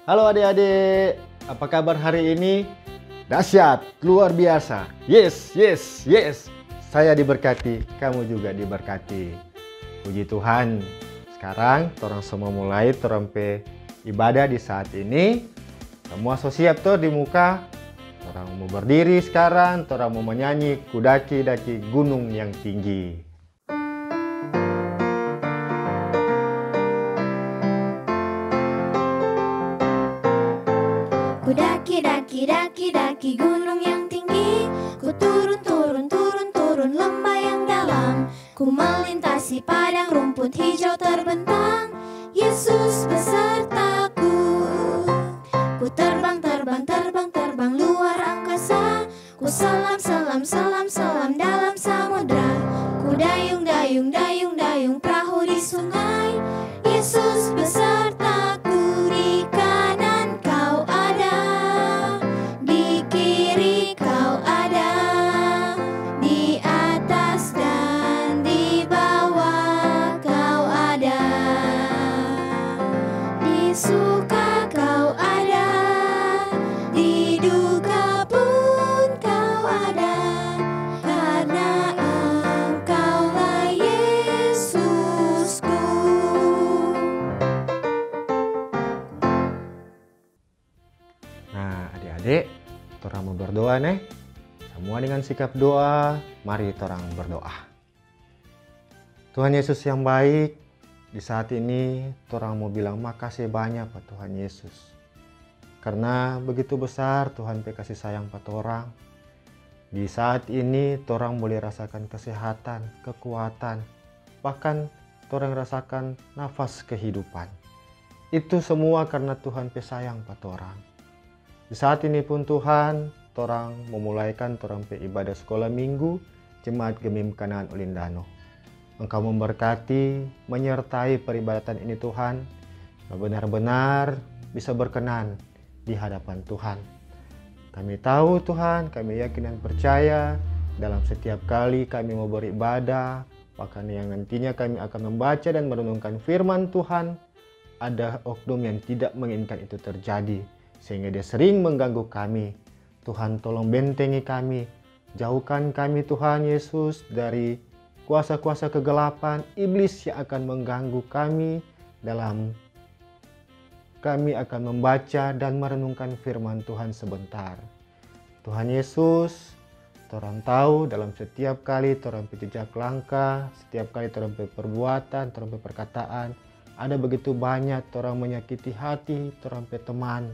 Halo adik-adik, apa kabar hari ini? Dahsyat, luar biasa. Yes, yes, yes. Saya diberkati, kamu juga diberkati. Puji Tuhan. Sekarang, orang semua mulai terompe ibadah di saat ini. Semua so siap tuh di muka. Orang mau berdiri sekarang, orang mau menyanyi kudaki-daki gunung yang tinggi. Ku daki gunung yang tinggi. Ku turun lembah yang dalam. Ku melintasi padang rumput hijau terbentang. Yesus besertaku. Ku terbang luar angkasa. Ku selam dalam samudra. Ku dayung perahu di sungai. Yesus besertaku. Di kanan kau ada, di kiri kau ada, di atas dan di bawah kau ada, di suka kau ada, di duka pun kau ada, karena Engkaulah Yesusku. Nah, adik-adik, orang mau berdoa nih. Semua dengan sikap doa, mari orang berdoa. Tuhan Yesus yang baik, di saat ini orang mau bilang makasih banyak Pak Tuhan Yesus. Karena begitu besar Tuhan kasih sayang pada orang. Di saat ini orang boleh rasakan kesehatan, kekuatan, bahkan orang rasakan nafas kehidupan. Itu semua karena Tuhan sayang pada orang. Di saat ini pun Tuhan, torang memulaikan torang ibadah sekolah minggu Jemaat Gemim Kanaan Ulindano. Engkau memberkati, menyertai peribadatan ini Tuhan, benar-benar bisa berkenan di hadapan Tuhan. Kami tahu Tuhan, kami yakin dan percaya dalam setiap kali kami mau beribadah, bahkan yang nantinya kami akan membaca dan merenungkan firman Tuhan, ada oknum yang tidak menginginkan itu terjadi. Sehingga dia sering mengganggu kami. Tuhan tolong bentengi kami. Jauhkan kami Tuhan Yesus dari kuasa-kuasa kegelapan iblis yang akan mengganggu kami dalam kami akan membaca dan merenungkan firman Tuhan sebentar. Tuhan Yesus, torang tahu dalam setiap kali torang jejak langkah, setiap kali torang perbuatan, torang perkataan, ada begitu banyak torang menyakiti hati torang teman,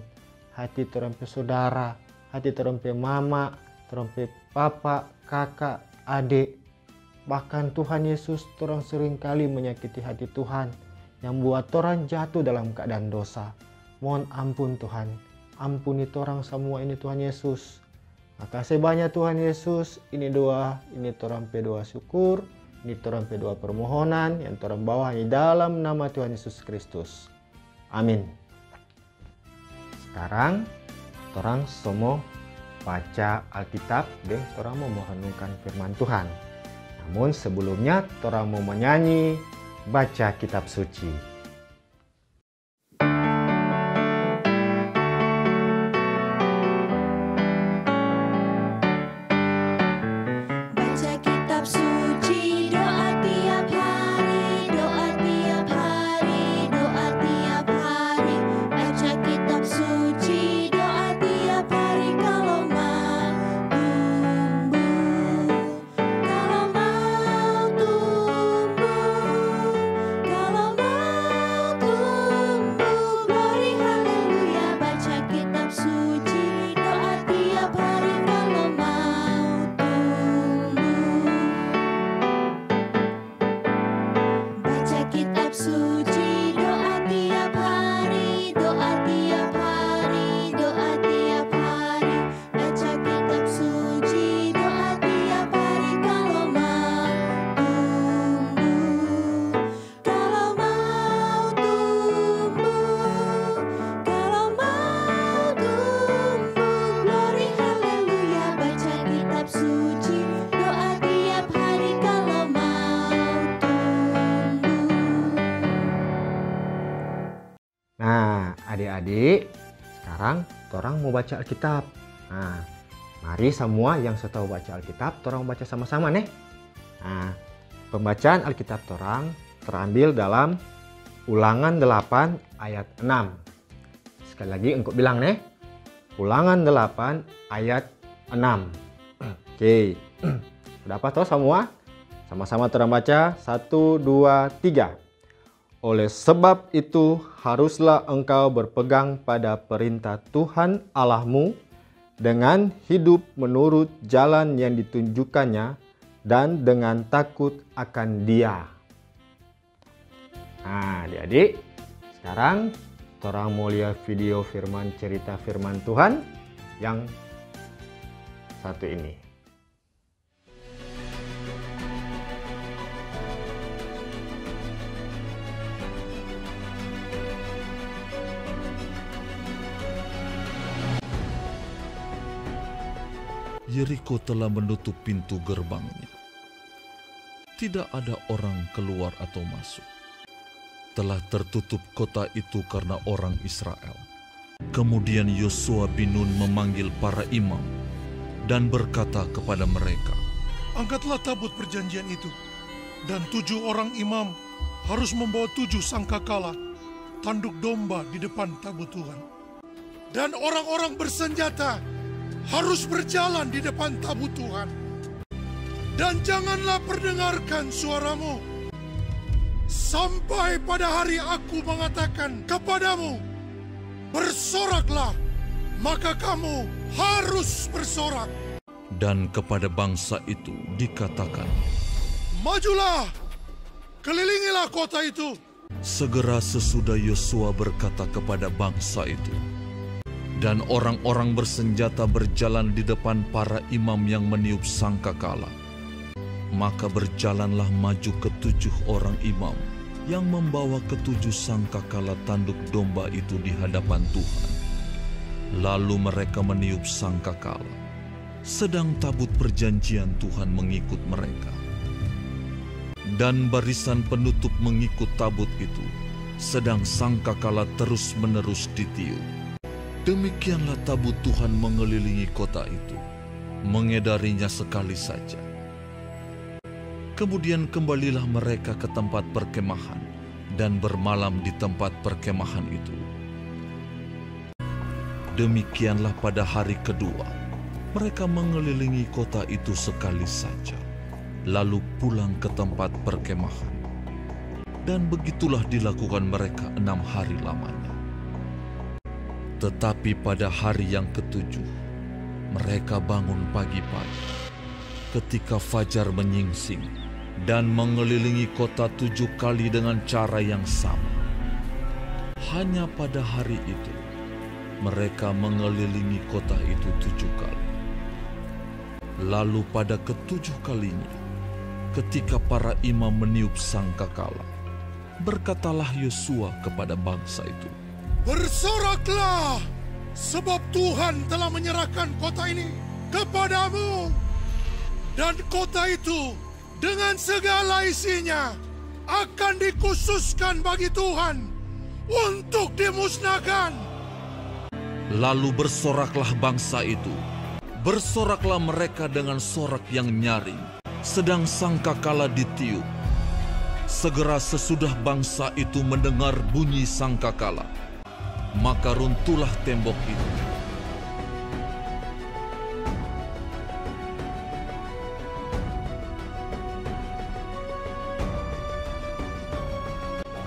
hati torang saudara, hati torang mama, torang papa, kakak, adik. Bahkan Tuhan Yesus torang sering kali menyakiti hati Tuhan yang buat torang jatuh dalam keadaan dosa. Mohon ampun Tuhan, ampuni torang semua ini Tuhan Yesus. Makasih banyak Tuhan Yesus. Ini doa, ini torang doa syukur, ini torang doa permohonan yang torang bawa di dalam nama Tuhan Yesus Kristus. Amin. Sekarang, orang semua baca Alkitab deh, orang mau merenungkan firman Tuhan. Namun sebelumnya, orang mau menyanyi baca kitab suci. Baca kitab suci, doa tiap hari, doa tiap hari, doa tiap hari. Baca kitab suci, doa tiap hari kalau mau tumbuh, kalau mau tumbuh, kalau mau tumbuh. Glory haleluya. Baca kitab suci, doa tiap hari kalau mau tumbuh. Baca kitab suci, doa tiap hari, doa tiap hari, doa tiap hari. Baca kitab suci, doa tiap hari kalau mau tumbuh, kalau mau tumbuh, kalau mau tumbuh. Glory haleluya. Baca kitab suci, doa tiap hari kalau mau tumbuh. Nah, adik-adik, Sekarang torang mau baca Alkitab. Nah, mari semua yang sudah tahu baca Alkitab, torang baca sama-sama nih. Nah, pembacaan Alkitab torang terambil dalam Ulangan 8 ayat 6. Sekali lagi engkau bilang nih. Ulangan 8 ayat 6. Oke. Sudah apa toh semua? Sama-sama torang baca. 1, 2, 3. Oleh sebab itu haruslah engkau berpegang pada perintah Tuhan Allahmu dengan hidup menurut jalan yang ditunjukkannya dan dengan takut akan Dia. Nah, adik-adik, sekarang torang mau lihat video firman cerita firman Tuhan yang satu ini. Yeriko telah menutup pintu gerbangnya. Tidak ada orang keluar atau masuk. Telah tertutup kota itu karena orang Israel. Kemudian Yosua bin Nun memanggil para imam dan berkata kepada mereka, "Angkatlah tabut perjanjian itu, dan 7 orang imam harus membawa 7 sangkakala, tanduk domba di depan tabut Tuhan. Dan orang-orang bersenjata harus berjalan di depan tabut Tuhan. Dan janganlah perdengarkan suaramu sampai pada hari aku mengatakan kepadamu, bersoraklah, maka kamu harus bersorak. Dan kepada bangsa itu dikatakan, Majulah, kelilingilah kota itu." segera sesudah Yosua berkata kepada bangsa itu, dan orang-orang bersenjata berjalan di depan para imam yang meniup sangkakala. Maka berjalanlah maju ke-7 orang imam yang membawa ke-7 sangkakala tanduk domba itu di hadapan Tuhan. Lalu mereka meniup sangkakala, sedang tabut perjanjian Tuhan mengikut mereka. Dan barisan penutup mengikut tabut itu, sedang sangkakala terus-menerus ditiup. Demikianlah tabut Tuhan mengelilingi kota itu, mengedarinya sekali saja. Kemudian kembalilah mereka ke tempat perkemahan dan bermalam di tempat perkemahan itu. Demikianlah pada hari kedua, mereka mengelilingi kota itu sekali saja, lalu pulang ke tempat perkemahan. Dan begitulah dilakukan mereka 6 hari lamanya. Tetapi pada hari yang ke-7, mereka bangun pagi-pagi, ketika fajar menyingsing, dan mengelilingi kota 7 kali dengan cara yang sama. Hanya pada hari itu, mereka mengelilingi kota itu 7 kali. Lalu pada ke-7 kalinya, ketika para imam meniup sangkakala, berkatalah Yosua kepada bangsa itu, Bersoraklah, sebab Tuhan telah menyerahkan kota ini kepadamu. Dan kota itu dengan segala isinya akan dikhususkan bagi Tuhan untuk dimusnahkan. Lalu bersoraklah bangsa itu. Bersoraklah mereka dengan sorak yang nyaring, sedang sangkakala ditiup. Segera sesudah bangsa itu mendengar bunyi sangkakala, maka runtuhlah tembok itu.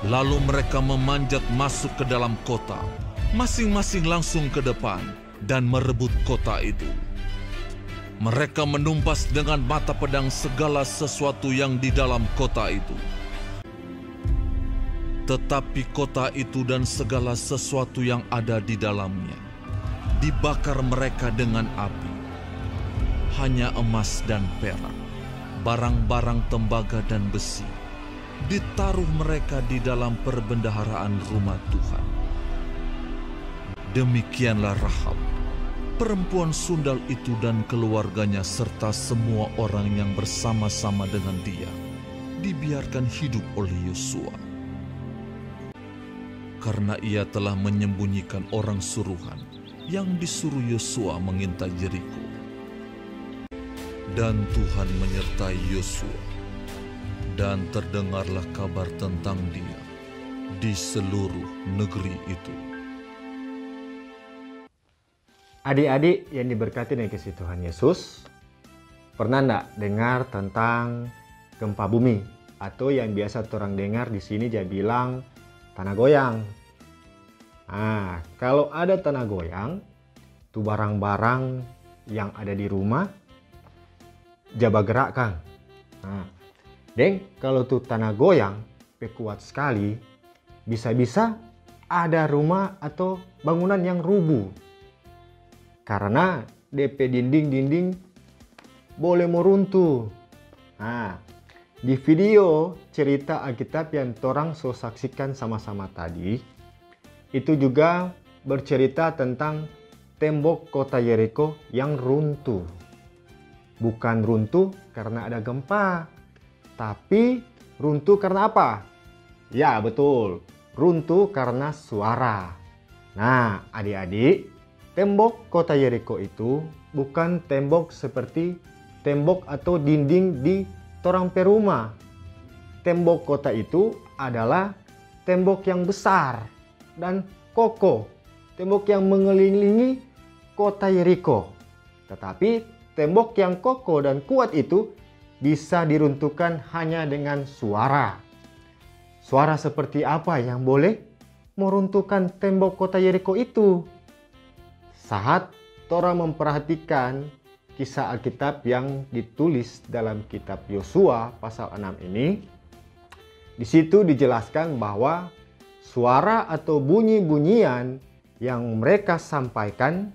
Lalu mereka memanjat masuk ke dalam kota, masing-masing langsung ke depan dan merebut kota itu. Mereka menumpas dengan mata pedang segala sesuatu yang di dalam kota itu. Tetapi kota itu dan segala sesuatu yang ada di dalamnya dibakar mereka dengan api. Hanya emas dan perak, barang-barang tembaga dan besi, ditaruh mereka di dalam perbendaharaan rumah Tuhan. Demikianlah Rahab, perempuan sundal itu dan keluarganya serta semua orang yang bersama-sama dengan dia, dibiarkan hidup oleh Yosua. karena ia telah menyembunyikan orang suruhan yang disuruh Yosua mengintai Yeriko. Dan Tuhan menyertai Yosua, dan terdengarlah kabar tentang dia di seluruh negeri itu. Adik-adik yang diberkati dengan kasih Tuhan Yesus, pernah enggak dengar tentang gempa bumi? Atau yang biasa orang dengar di sini dia bilang tanah goyang. Nah, kalau ada tanah goyang, tuh barang-barang yang ada di rumah jaba gerakkan. Nah, kalau tuh tanah goyang, kuat sekali, bisa-bisa ada rumah atau bangunan yang rubuh. Karena DP dinding-dinding boleh meruntuh. Nah, di video cerita Alkitab yang torang so saksikan sama-sama tadi, itu juga bercerita tentang tembok kota Yeriko yang runtuh. Bukan runtuh karena ada gempa, tapi runtuh karena apa? Ya betul, runtuh karena suara. Nah adik-adik, tembok kota Yeriko itu bukan tembok seperti tembok atau dinding di torang perumah. Tembok kota itu adalah tembok yang besar dan kokoh. Tembok yang mengelilingi kota Yeriko. Tetapi tembok yang kokoh dan kuat itu bisa diruntuhkan hanya dengan suara. Suara seperti apa yang boleh meruntuhkan tembok kota Yeriko itu? Saat Torah memperhatikan kisah Alkitab yang ditulis dalam kitab Yosua pasal 6 ini, di situ dijelaskan bahwa suara atau bunyi-bunyian yang mereka sampaikan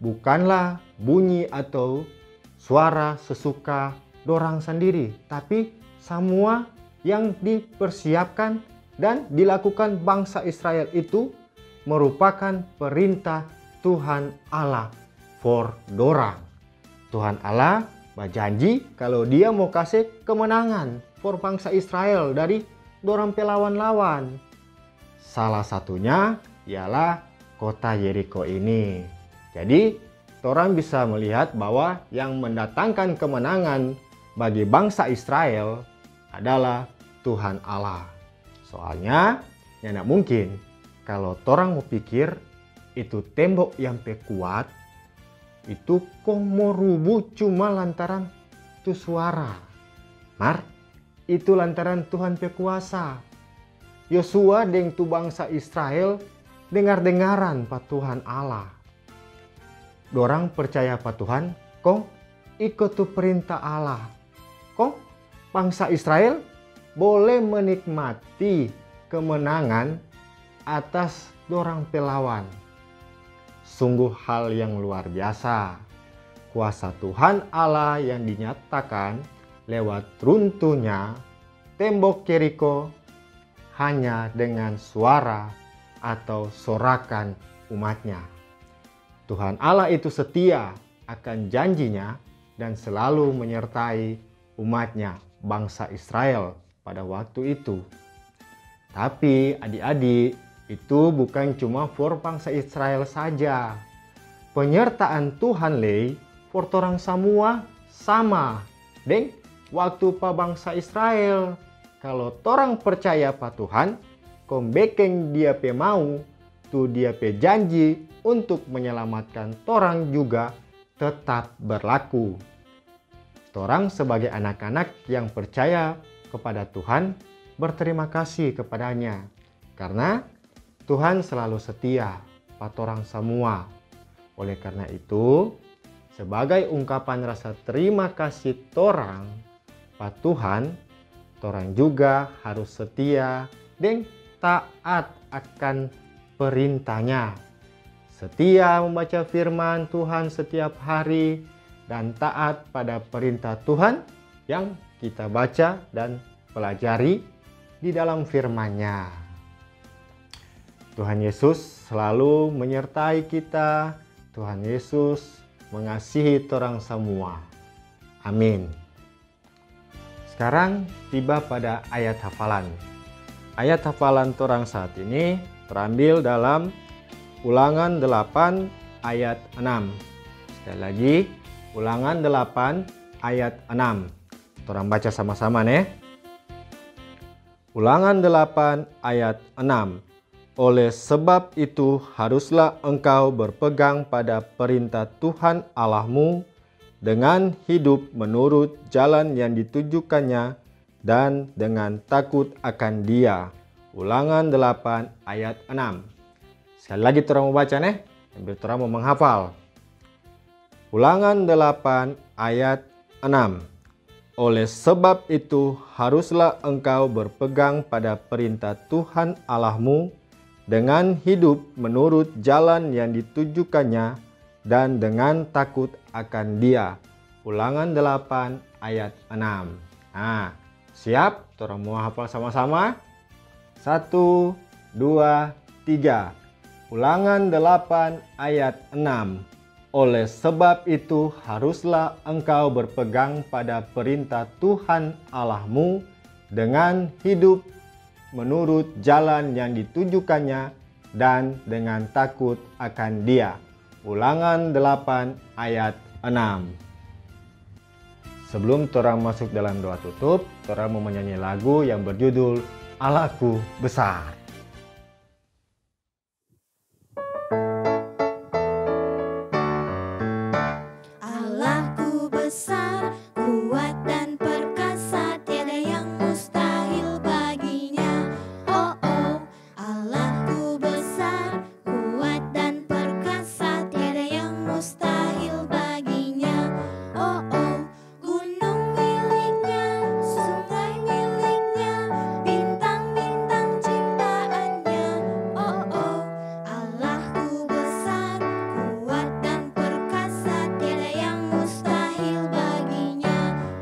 bukanlah bunyi atau suara sesuka dorang sendiri, tapi semua yang dipersiapkan dan dilakukan bangsa Israel itu merupakan perintah Tuhan Allah for dorang. Tuhan Allah berjanji kalau dia mau kasih kemenangan for bangsa Israel dari dorang pelawan-lawan. Salah satunya ialah kota Yeriko ini. Jadi, orang bisa melihat bahwa yang mendatangkan kemenangan bagi bangsa Israel adalah Tuhan Allah. Soalnya, tidak mungkin kalau orang mau pikir itu tembok yang kuat, itu kok mau rubuh cuma lantaran itu suara. Mar, itu lantaran Tuhan kuasa. Yosua dengan tu bangsa Israel dengar-dengaran pa Tuhan Allah. Dorang percaya pa Tuhan, kong ikut tu perintah Allah. Kong bangsa Israel boleh menikmati kemenangan atas dorang pelawan. Sungguh hal yang luar biasa. Kuasa Tuhan Allah yang dinyatakan lewat runtuhnya tembok Yeriko hanya dengan suara atau sorakan umatnya. Tuhan Allah itu setia akan janjinya dan selalu menyertai umatnya, bangsa Israel pada waktu itu. Tapi adik-adik, itu bukan cuma for bangsa Israel saja. Penyertaan Tuhan lei for orang semua sama. Deng, waktu pa bangsa Israel, kalau torang percaya pa Tuhan, kombekeng dia pe mau, tu dia pe janji untuk menyelamatkan torang juga tetap berlaku. Torang sebagai anak-anak yang percaya kepada Tuhan, berterima kasih kepadanya. Karena Tuhan selalu setia pada orang semua. Oleh karena itu, sebagai ungkapan rasa terima kasih torang pada Tuhan, torang juga harus setia dan taat akan perintahnya. Setia membaca firman Tuhan setiap hari dan taat pada perintah Tuhan yang kita baca dan pelajari di dalam firman-Nya. Tuhan Yesus selalu menyertai kita. Tuhan Yesus mengasihi orang semua. Amin. Sekarang tiba pada ayat hafalan. Ayat hafalan torang saat ini terambil dalam Ulangan 8 ayat 6. Sekali lagi, Ulangan 8 ayat 6. Torang baca sama-sama nih. Ulangan 8 ayat 6. Oleh sebab itu haruslah engkau berpegang pada perintah Tuhan Allahmu dengan hidup menurut jalan yang ditujukannya dan dengan takut akan Dia. Ulangan 8 ayat 6. Sekali lagi torang mau baca nih, sambil torang mau menghafal. Ulangan 8 ayat 6. Oleh sebab itu haruslah engkau berpegang pada perintah Tuhan Allahmu dengan hidup menurut jalan yang ditujukannya dan dengan takut akan Dia. Ulangan 8 ayat 6. Nah, siap? Torang mau hafal sama-sama? 1, 2, 3. Ulangan 8 ayat 6. Oleh sebab itu haruslah engkau berpegang pada perintah Tuhan Allahmu dengan hidup menurut jalan yang ditujukannya dan dengan takut akan Dia. Ulangan 8 ayat 6. Sebelum torang masuk dalam doa tutup, torang mau menyanyi lagu yang berjudul Allahku Besar. Allahku besar, kuat dan perkasa, tiada yang mustahil baginya. Oh oh, Allahku besar, kuat dan perkasa, tiada yang mustahil baginya. Oh oh, gunung miliknya, sungai miliknya, bintang-bintang ciptaannya. Oh oh, Allahku besar, kuat dan perkasa, tiada yang mustahil baginya.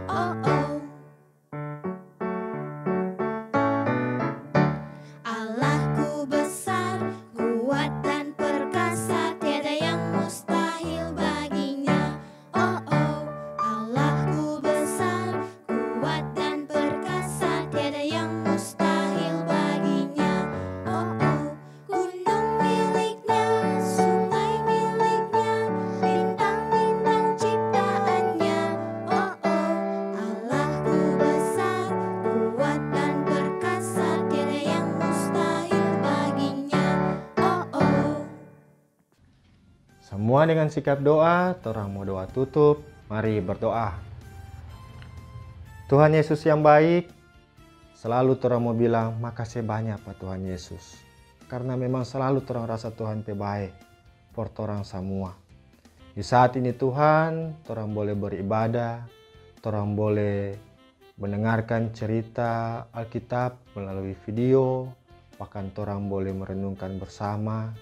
Oh oh, Allahku besar, kuat dan perkasa, tiada yang mustahil baginya. Oh oh, Allahku besar, kuat dan perkasa, tiada yang mustahil baginya. Oh oh, gunung miliknya, sungai miliknya, bintang-bintang ciptaannya. Oh oh, Allahku besar, kuat dan perkasa, tiada yang mustahil baginya. Oh oh. Semua dengan sikap doa, torang mau doa tutup. Mari berdoa. Tuhan Yesus yang baik, selalu torang mau bilang makasih banyak Pak Tuhan Yesus. Karena memang selalu torang rasa Tuhan pe baik for torang semua. Di saat ini Tuhan, torang boleh beribadah, torang boleh mendengarkan cerita Alkitab melalui video, bahkan torang boleh merenungkan bersama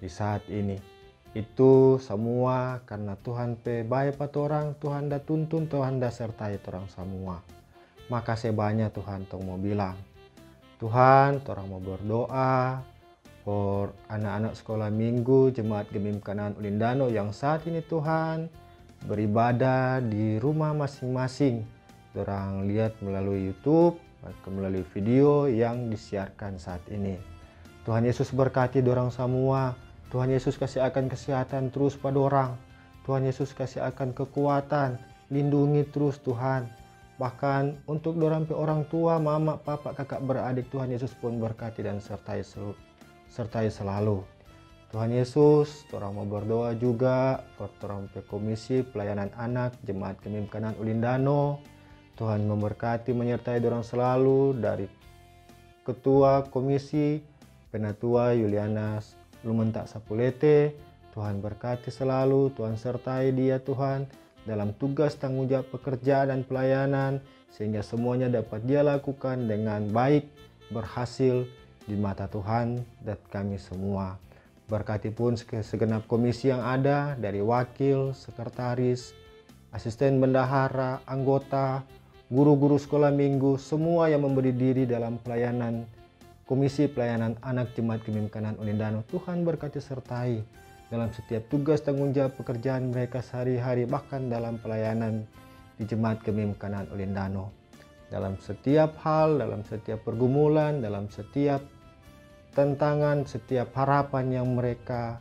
di saat ini. Itu semua karena Tuhan pe baik pa torang, Tuhan dah tuntun, Tuhan dah sertai torang semua. Makasih banyak Tuhan tong mau bilang. Tuhan, torang mau berdoa for anak-anak sekolah minggu Jemaat Gemim Kanaan Ulindano yang saat ini Tuhan beribadah di rumah masing-masing. Torang lihat melalui YouTube, melalui video yang disiarkan saat ini. Tuhan Yesus berkati dorang semua. Tuhan Yesus kasih akan kesehatan terus pada orang. Tuhan Yesus kasih akan kekuatan. Lindungi terus Tuhan. Bahkan untuk dorang pe orang tua, mama, papa, kakak, beradik, Tuhan Yesus pun berkati dan sertai selalu. Tuhan Yesus, torang mau berdoa juga for torang pe komisi pelayanan anak Jemaat Gemim Kanaan Ulindano. Tuhan memberkati menyertai dorang selalu dari Ketua Komisi Penatua Yuliana Lumentak Sapulete. Tuhan berkati selalu, Tuhan sertai dia Tuhan dalam tugas tanggung jawab pekerjaan dan pelayanan, sehingga semuanya dapat dia lakukan dengan baik, berhasil di mata Tuhan dan kami semua. Berkati pun segenap komisi yang ada, dari wakil, sekretaris, asisten bendahara, anggota, guru-guru sekolah minggu, semua yang memberi diri dalam pelayanan Komisi Pelayanan Anak Jemaat Gemim Kanaan Ulindano. Tuhan berkati sertai dalam setiap tugas tanggung jawab pekerjaan mereka sehari-hari, bahkan dalam pelayanan di Jemaat Gemim Kanaan Ulindano. dalam setiap hal, dalam setiap pergumulan, dalam setiap tantangan, setiap harapan yang mereka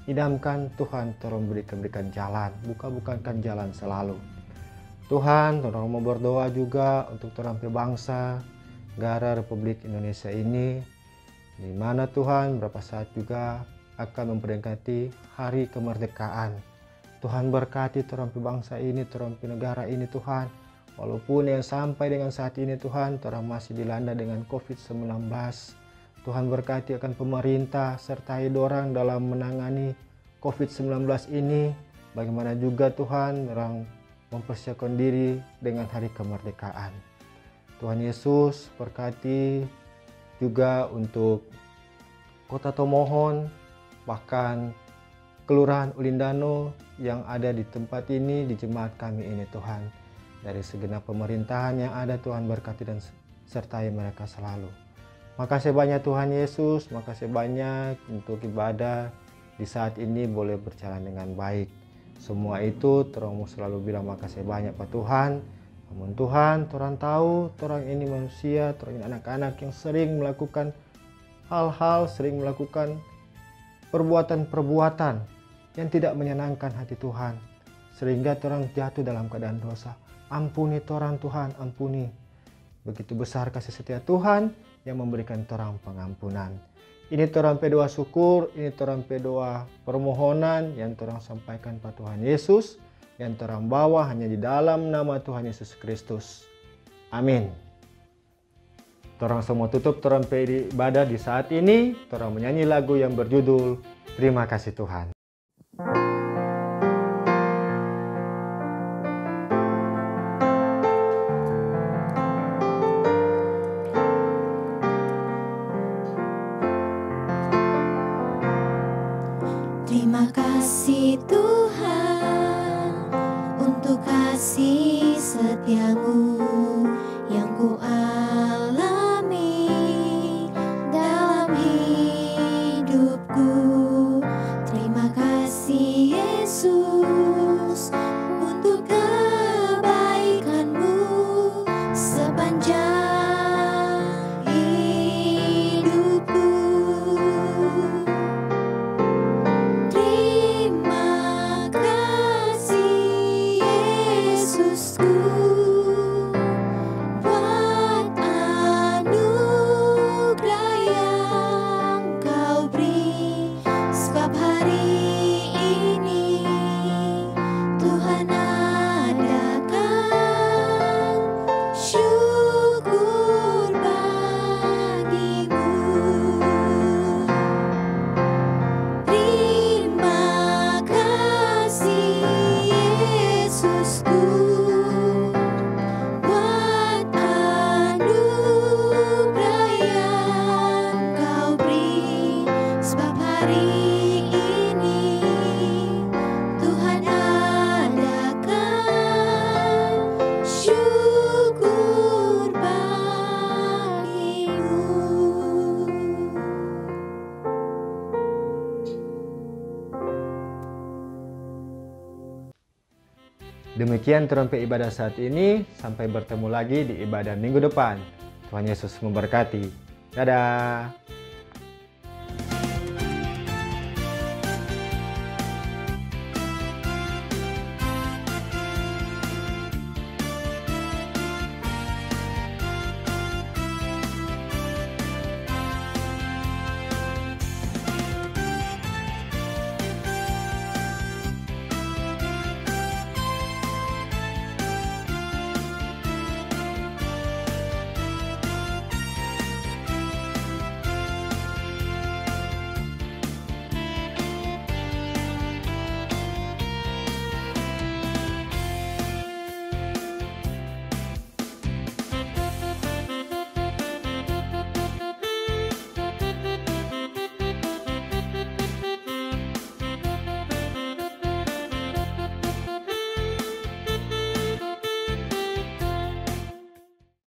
idamkan. Tuhan, tolong berikan jalan, bukakan jalan selalu. Tuhan, tolong mau berdoa juga untuk orang bangsa negara Republik Indonesia ini, di mana Tuhan berapa saat juga akan memperingati hari kemerdekaan. Tuhan berkati orang bangsa ini, orang negara ini Tuhan. Walaupun yang sampai dengan saat ini Tuhan, orang masih dilanda dengan COVID-19. Tuhan berkati akan pemerintah, sertai dorang dalam menangani COVID-19 ini. Bagaimana juga Tuhan, orang mempersiapkan diri dengan hari kemerdekaan. Tuhan Yesus berkati juga untuk Kota Tomohon, bahkan Kelurahan Ulindano yang ada di tempat ini, di jemaat kami ini Tuhan. Dari segenap pemerintahan yang ada, Tuhan berkati dan sertai mereka selalu. Makasih banyak Tuhan Yesus, makasih banyak untuk ibadah di saat ini boleh berjalan dengan baik. Semua itu Torang selalu bilang makasih banyak Pak Tuhan. Namun Tuhan, Torang tahu Torang ini manusia, Torang ini anak-anak yang sering melakukan hal-hal, sering melakukan perbuatan-perbuatan yang tidak menyenangkan hati Tuhan, sehingga Torang jatuh dalam keadaan dosa. Ampuni Torang Tuhan, ampuni. Begitu besar kasih setia Tuhan yang memberikan Torang pengampunan. Ini Torang doa syukur, ini Torang doa permohonan yang Torang sampaikan Pak Tuhan Yesus, yang Torang bawa hanya di dalam nama Tuhan Yesus Kristus. Amin. Torang semua tutup Torang ibadah di saat ini. Torang menyanyi lagu yang berjudul Terima Kasih Tuhan. Terima kasih Tuhan untuk kasih setiamu yang ku alami dalam hidupku. Terima kasih Yesus untuk kebaikanmu sepanjang hidupku. Terima kasih Yesusku buat anugerah yang Kau beri, sebab hari ini Tuhan adakan syukur bagimu. Terima kasih Yesusku buat anugerah yang Kau beri, sebab hari ini Tuhan adakan syukur bagimu. Demikian Torang ibadah saat ini. Sampai bertemu lagi di ibadah minggu depan. Tuhan Yesus memberkati. Dadah.